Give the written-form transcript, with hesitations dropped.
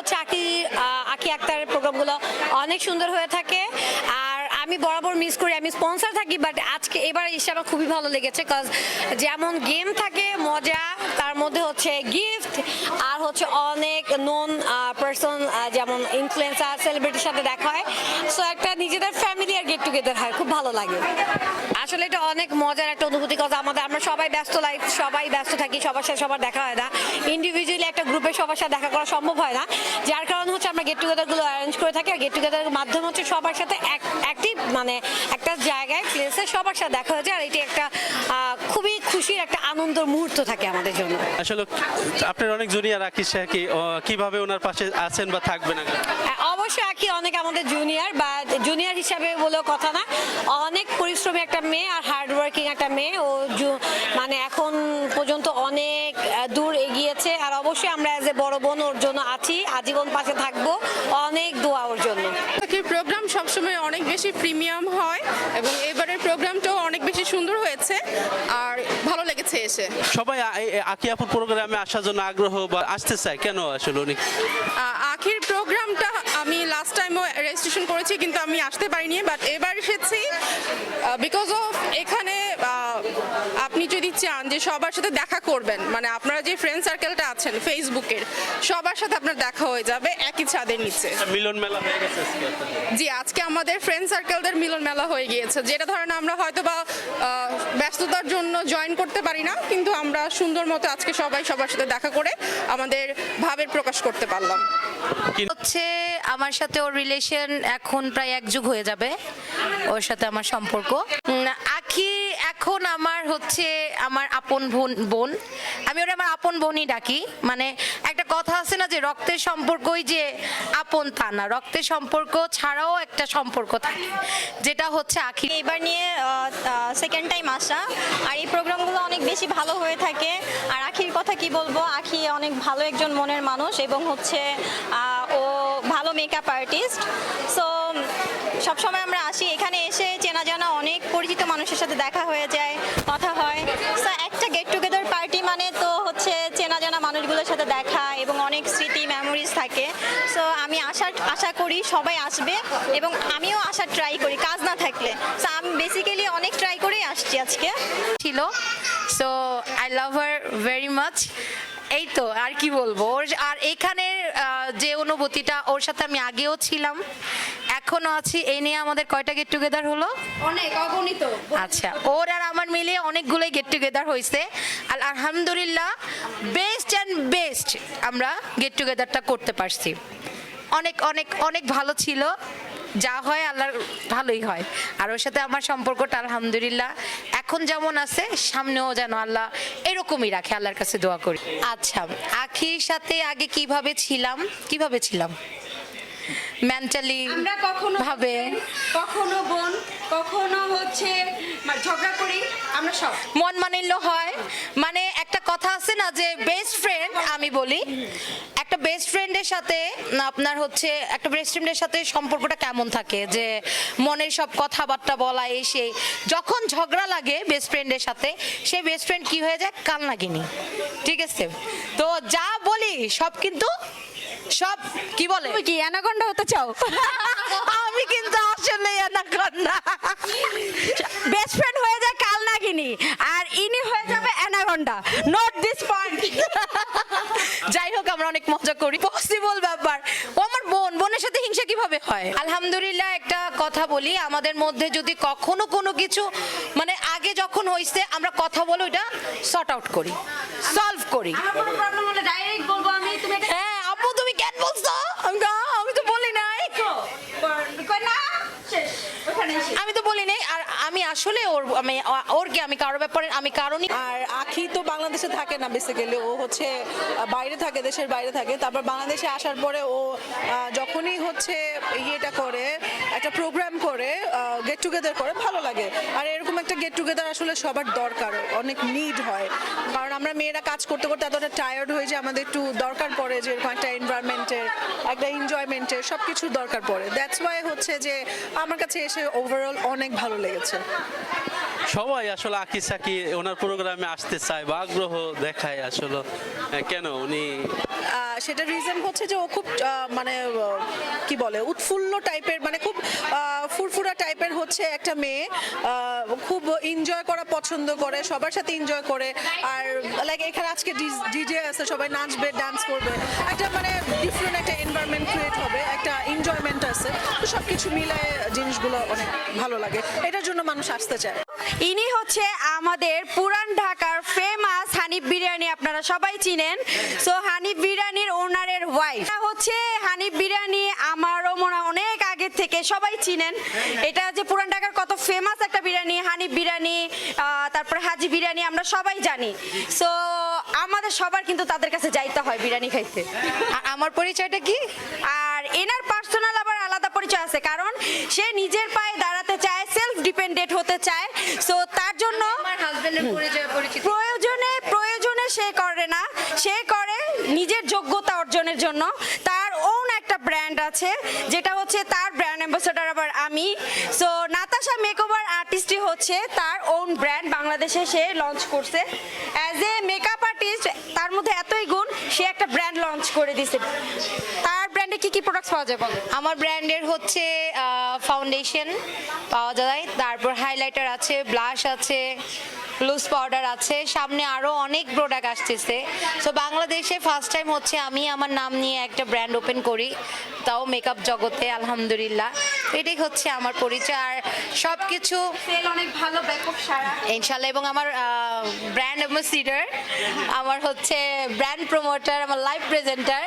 হচ্ছে আকি আক্তারের প্রোগ্রামগুলো অনেক সুন্দর হয়ে থাকে। আর আমি বরাবর মিস করি, আমি স্পন্সর থাকি, বাট আজকে এবার এসে আমার খুবই ভালো লেগেছে। কজ যেমন গেম থাকে মজা, তার মধ্যে হচ্ছে গিফট, আর হচ্ছে অনেক নন পারসন যেমন ইনফ্লুয়েন্সার সেলিব্রিটির সাথে দেখা হয়। সো একটা নিজেদের ফ্যামিলি আর গেট টুগেদার হয়, খুব ভালো লাগে। আসলে এটা অনেক মজার একটা অনুভূতি, কজ আমরা সবাই ব্যস্ত লাইফ, সবাই ব্যস্ত থাকি, সবার সাথে সবার দেখা হয় না। ইন্ডিভিজুয়ালি একটা গ্রুপে সবার সাথে দেখা করা সম্ভব হয় না, যার কারণ হচ্ছে আমরা গেট টুগেদারগুলো অ্যারেঞ্জ করে থাকি। আর গেট টুগেদারের মাধ্যমে হচ্ছে সবার সাথে অ্যাক্টিভ, মানে একটা জায়গায় প্লেসে সবার সাথে দেখা হয়েছে। আর এটি একটা খুবই খুশির একটা আনন্দের মুহূর্ত থাকে আমাদের জন্য। আসলে আপনার অনেক জুনিয়র আকি কি কিভাবে ওনার পাশে আছেন বা থাকবেন? অবশ্যই আকি অনেক আমাদের জুনিয়র, বা জুনিয়র হিসাবে বলেও কথা না, অনেক পরিশ্রমী একটা মেয়ে আর হার্ড ওয়ার্কিং একটা মেয়ে। ও মানে এখন পর্যন্ত অনেক দূর এগিয়েছে। আর অবশ্যই আমরা অ্যাজ এ বড় বোন ওর জন্য আছি, আজীবন পাশে থাকবো, অনেক দোয়া ওর জন্য। আকির প্রোগ্রাম সবসময় অনেক বেশি প্রিমিয়াম হয় এবং এবারের প্রোগ্রামটাও অনেক বেশি সুন্দর হয়েছে আর ভালো লেগেছে এসে। সবাই আকি আপুর প্রোগ্রামে আসার জন্য আগ্রহ বা আসতে চায় কেন আসলে উনি? আখির প্রোগ্রামটা আমি লাস্ট টাইমও রেজিস্ট্রেশন করেছি, কিন্তু আমি আসতে পারিনি, বাট এবার এসেছি বিকজ অফ এখানে আপনি যদি চান যে সবার সাথে দেখা করবেন, মানে আপনারা যে ফ্রেন্ড সার্কেলটা আছেন ফেসবুকের, সবার সাথে আপনার দেখা হয়ে যাবে একই ছাদের নিচে। মিলন মেলা হয়ে গেছে জি, আজকে আমাদের ফ্রেন্ড সার্কেলদের মিলন মেলা হয়ে গিয়েছে, যেটা ধরেন আমরা হয়তো বা ব্যস্ততার জন্য জয়েন করতে পারি না, কিন্তু আমরা সুন্দর মতো আজকে সবাই সবার সাথে দেখা করে আমাদের ভাবের প্রকাশ করতে পারলাম। হচ্ছে আমার সাথে ওর রিলেশন এখন প্রায় 1 যুগ হয়ে যাবে, ওর সাথে আমার সম্পর্ক। আখি এখন আমার হচ্ছে আমার আপন বোন, আমি ওরা আমার আপন বোনই ডাকি। মানে একটা কথা আছে না যে রক্তের সম্পর্কই যে আপন, তা না, রক্তের সম্পর্ক ছাড়াও একটা সম্পর্ক থাকে, যেটা হচ্ছে আখি। এবার নিয়ে সেকেন্ড টাইম আসা, আর এই প্রোগ্রামগুলো অনেক বেশি ভালো হয়ে থাকে। আর আখির কথা কি বলবো, আখি অনেক ভালো একজন মনের মানুষ এবং হচ্ছে ও ভালো মেকআপ আর্টিস্ট। সো সবসময় আমরা আসি, এখানে এসে চেনা জানা অনেক পরিচিত মানুষের সাথে দেখা হয়ে যায়, কথা হয়। সো একটা গেট টুগেদার পার্টি মানে তো হচ্ছে চেনা জানা মানুষগুলোর সাথে দেখা এবং অনেক স্মৃতি মেমোরিজ থাকে। সো আমি আশা করি সবাই আসবে এবং আমিও আসার ট্রাই করি কাজ না থাকলে। সো আমি বেসিক্যালি অনেক ট্রাই করেই আসছি আজকে। ছিল, so I love her very much. এই তো আর কি বলবো, আর এখানের যে অনুভূতিটা, ওর সাথে আমি আগেও ছিলাম, এখনো আছি। এই নিয়ে আমাদের কয়টা গেট টুগেদার হলো? অনেক, অগণিত। আচ্ছা, ওর আর আমার মিলিয়ে অনেকগুলোই গেট টুগেদার হয়েছে। আর আলহামদুলিল্লাহ বেস্ট অ্যান্ড বেস্ট আমরা গেট টুগেদারটা করতে পারছি। অনেক অনেক অনেক ভালো ছিল, যা হয় আল্লাহর ভালোই হয়। আর ওর সাথে আমার সম্পর্কটা আলহামদুলিল্লাহ এখন যেমন আছে, সামনেও যেন আল্লাহ এরকমই রাখে, আল্লাহর কাছে দোয়া করি। আচ্ছা, আখির সাথে আগে কিভাবে ছিলাম মেন্টালি আমরা কখনো ভাবে, কখনো বোন, কখনো হচ্ছে ঝগড়া করি, আমরা সব মন মানিল্য হয়। মানে একটা কথা আছে না যে বেস্ট ফ্রেন্ড, আমি বলি একটা বেস্ট ফ্রেন্ডের সাথে আপনার হচ্ছে একটা বেস্ট ফ্রেন্ডের সাথে সম্পর্কটা কেমন থাকে, যে মনের সব কথাবার্তা বলা, এসে যখন ঝগড়া লাগে বেস্ট ফ্রেন্ডের সাথে, সে বেস্ট ফ্রেন্ড কি হয়ে যায়, কাল নাগিনি। ঠিক আছে, তো যা বলি সব কিন্তু সব কি বলে, কি অ্যানাকন্ডা হতে চাও? আমি কিন্তু আসলে অ্যানাকন্ডা। বেস্ট ফ্রেন্ড হয়ে যায় কাল নাগিনি, আর ইনি হয়ে যাবে অ্যানাকন্ডা। Note this point. যাই হোক, আমরা অনেক মজা করি, পসিবল ব্যাপার। ও আমার বোনের সাথে হিংসা কিভাবে হয়? আলহামদুলিল্লাহ একটা কথা বলি, আমাদের মধ্যে যদি কখনো কোনো কিছু মানে আগে যখন হইছে, আমরা কথা বলে ওইটা সর্ট আউট করি, সলভ করি। আমার কোনো প্রবলেম হলে ডাইরেক্ট বলবো আমি, তুমি এটা হ্যাঁ আপু, তুমি কেন বলছো? আমি তো বলি নাই, কই না, শেষ ওখানে এসে। আমি তো বলি নাই। আর আমি আসলে ওর কি আমি কারো ব্যাপারে আমি কারণই। আর আখি তো বাংলাদেশে থাকে না, বেসিক্যালি ও হচ্ছে বাইরে থাকে, দেশের বাইরে থাকে। তারপর বাংলাদেশে আসার পরে ও যখনই হচ্ছে ইয়েটা করে, একটা প্রোগ্রাম করে, গেট টুগেদার করে, ভালো লাগে। আর এরকম একটা গেট টুগেদার আসলে সবার দরকার, অনেক নিড হয়। কারণ আমরা মেয়েরা কাজ করতে করতে এতটা টায়ার্ড হয়ে যে আমাদের একটু দরকার পড়ে যে এরকম একটা এনভায়রনমেন্টের, একটা এনজয়মেন্টের, সব কিছুর দরকার পড়ে। দ্যাটস ওয়াই হচ্ছে যে আমার কাছে এসে ওভারঅল অনেক ভালো লেগেছে। সবাই আসলে আকি সাকি ওনার প্রোগ্রামে আসতে চায় বা আগ্রহ দেখায় আসলে কেন উনি সেটা রিজন হচ্ছে যে ও খুব মানে কি বলে উৎফুল্ল টাইপের, মানে খুব ফুরফুরা টাইপের হচ্ছে একটা মেয়ে, খুব এনজয় করা পছন্দ করে, সবার সাথে এনজয় করে। আর লাইক এখানে আজকে ডিজে আছে, সবাই নাচবে, ডান্স করবে, একটা মানে ডিফারেন্ট একটা এনভায়রনমেন্ট ক্রিয়েট হবে, একটা এনজয়মেন্ট আছে। তো সব কিছু মিলায় জিনিসগুলো অনেক ভালো লাগে, এটার জন্য মানুষ আসতে চায়। ইনি হচ্ছে আমাদের পুরান ঢাকার ফেমাস হানিফ বিরিয়ানি, আপনারা সবাই চিনেন। সো হানিফ বিরিয়ানির ওনারের ওয়াইফ হচ্ছে হানিফ বিরিয়ানি, আমারও মনে হয় অনেক আগে থেকে সবাই চিনেন। এটা যে পুরান ঢাকার কত ফেমাস একটা বিরিয়ানি, হানিফ বিরিয়ানি, তারপরে হাজি বিরিয়ানি, আমরা সবাই জানি। সো আমাদের সবার কিন্তু তাদের কাছে যাইতে হয় বিরিয়ানি খাইতে। আর আমার পরিচয়টা কি? আর এনার পার্সোনাল আবার আলাদা পরিচয় আছে, কারণ সে নিজের পায়ে দাঁড়াতে চায়, সেলফ ডিপেন্ডেন্ট হতে চায়। সো তার জন্য আমার হাজবেন্ডের পরিচয় পরিচিত। প্রয়োজনে সে করে না, সে করে নিজের যোগ্যতা অর্জনের জন্য। তার ওন একটা ব্র্যান্ড আছে, যেটা হচ্ছে তার ব্র্যান্ড অ্যাম্বাসেডর আবার আমি। সো নাতাশা মেকওভার আর্টিস্টই হচ্ছে তার ওন ব্র্যান্ড, বাংলাদেশে সে লঞ্চ করছে অ্যাজ এ মেকআপ আর্টিস্ট। তার মধ্যে এতই গুণ, সে একটা ব্র্যান্ড লঞ্চ করে দিছে। তার ব্র্যান্ডে কি কি প্রোডাক্টস পাওয়া যায় বলো? আমার ব্র্যান্ডের হচ্ছে ফাউন্ডেশন পাওয়া যায়, তারপর হাইলাইটার আছে, ব্লাশ আছে, লুজ পাউডার আছে, সামনে আরও অনেক প্রোডাক্ট আসতেছে। সো বাংলাদেশে ফার্স্ট টাইম হচ্ছে আমি আমার নাম নিয়ে একটা ব্র্যান্ড ওপেন করি, তাও মেকআপ জগতে, আলহামদুলিল্লাহ। এটাই হচ্ছে আমার পরিচয়। আর সব কিছু সেল অনেক ভালো, ব্যাপক সারা ইনশাল্লাহ। এবং আমার ব্র্যান্ড অ্যাম্বাসিডার, আমার হচ্ছে ব্র্যান্ড প্রমোটার, আমার লাইভ প্রেজেন্টার